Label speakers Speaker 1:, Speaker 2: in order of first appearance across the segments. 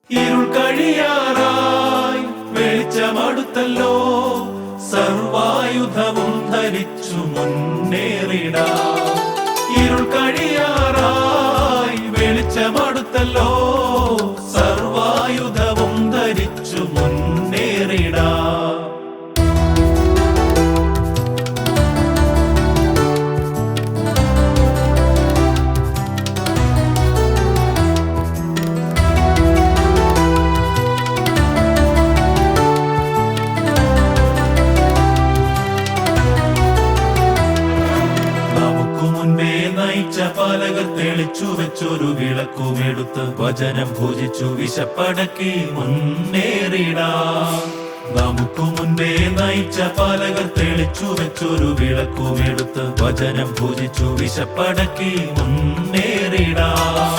Speaker 1: ഇരുൾ കഴിയാറായി വെളിച്ചമടുത്തല്ലോ, സർവായുധവും ധരിച്ചു മുന്നേറിടാം. ഇരുൾ കഴിയാറായി വെളിച്ചമടുത്തല്ലോ, സർവായുധവും ധരിച്ചു മുന്നേറിടാം. പാലകർ തെളിച്ചു വെച്ചൊരു വിളക്കുമെടുത്ത് വചനം ഭുജിച്ചു വിശപ്പടക്കി മുന്നേറിടാം. നമുക്കു മുൻപേ നയിച്ച പാലകർ തെളിച്ചു വെച്ചൊരു വിളക്കുമെടുത്ത് വചനം ഭുജിച്ചു വിശപ്പടക്കി മുന്നേറിടാം.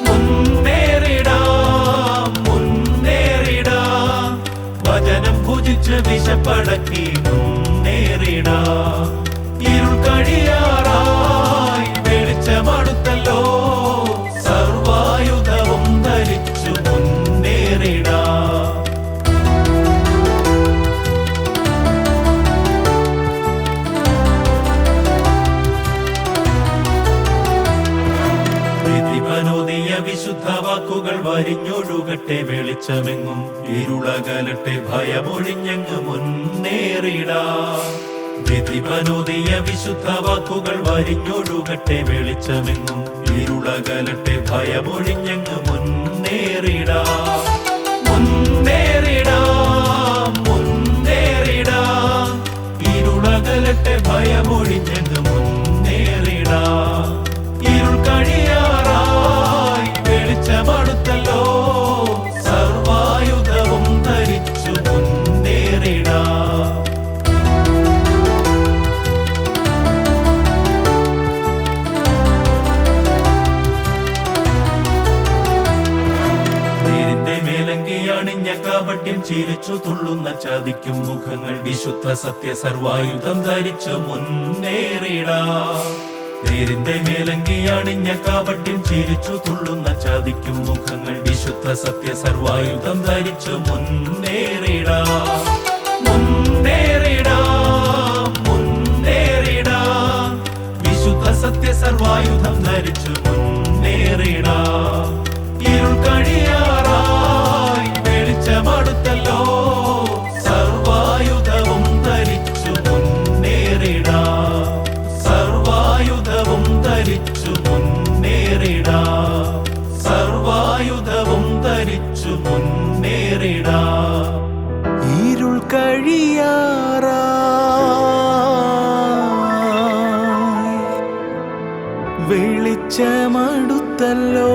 Speaker 1: മുന്നേറിടാം, മുന്നേറിടാം, വചനം ഭുജിച്ച് വിശപ്പടക്കി മുന്നേറിടാം. ഇരുൾ കഴിയാറായി വെളിച്ചമടുത്തല്ലോ, സർവായുധവും ധരിച്ചു മുന്നേറിടാം. വിധിവനോദിയ വിശുദ്ധ വാക്കുകൾ വരിഞ്ഞൊഴുകട്ടെ വെളിച്ചമെങ്ങും, ഇരുളകലട്ടെ ഭയമൊഴിഞ്ഞങ്ങ് മുന്നേറിടാം. വിധിവനോദിയ വിശുദ്ധ വാക്കുകൾ വരിഞ്ഞൊഴുകട്ടെ വെളിച്ചമെങ്ങും, ഇരുളകലട്ടെ ഭയമൊഴിഞ്ഞങ്ങ് മുന്നേറിടാം. മുന്നേറിടാം, മുന്നേറിടാം, ഇരുളകലട്ടെ ഭയമൊഴിഞ്ഞങ്ങ് മുന്നേറിടാം. ഇരുൾ കഴിയാറായി വെളിച്ചമടുത്തല്ലോ, സർവായുധവും ധരിച്ചു മുന്നേറിടാം. അണിഞ്ഞ കാപട്യം ചിരിച്ചു തുള്ളുന്ന ചതിക്കും മുഖങ്ങൾ, വിശുദ്ധ സത്യ സർവായുധം ധരിച്ചു മുന്നേറിടാം. പേരിന്റെ മേലങ്കി അണിഞ്ഞ കാപട്യം ചിരിച്ചു തുള്ളുന്ന ചതിക്കും മുഖങ്ങൾ, വിശുദ്ധ സത്യ സർവായുധം ധരിച്ചു മുന്നേറിടാം. മുന്നേറിടാം, മുന്നേറിടാം, വിശുദ്ധ സത്യ സർവായുധം ധരിച്ചു മുന്നേറിടാം. ഇരുൾ കഴിയാറായി വെളിച്ചമടുത്തല്ലോ, സർവായുധവും ധരിച്ചു മുന്നേറിടാം. സർവായുധവും ധരിച്ചു മുന്നേറിടാം. സർവായുധവും ധരിച്ചു മുന്നേറിടാം.
Speaker 2: ഇരുൾ കഴിയാറായി വെളിച്ചമടുത്തല്ലോ,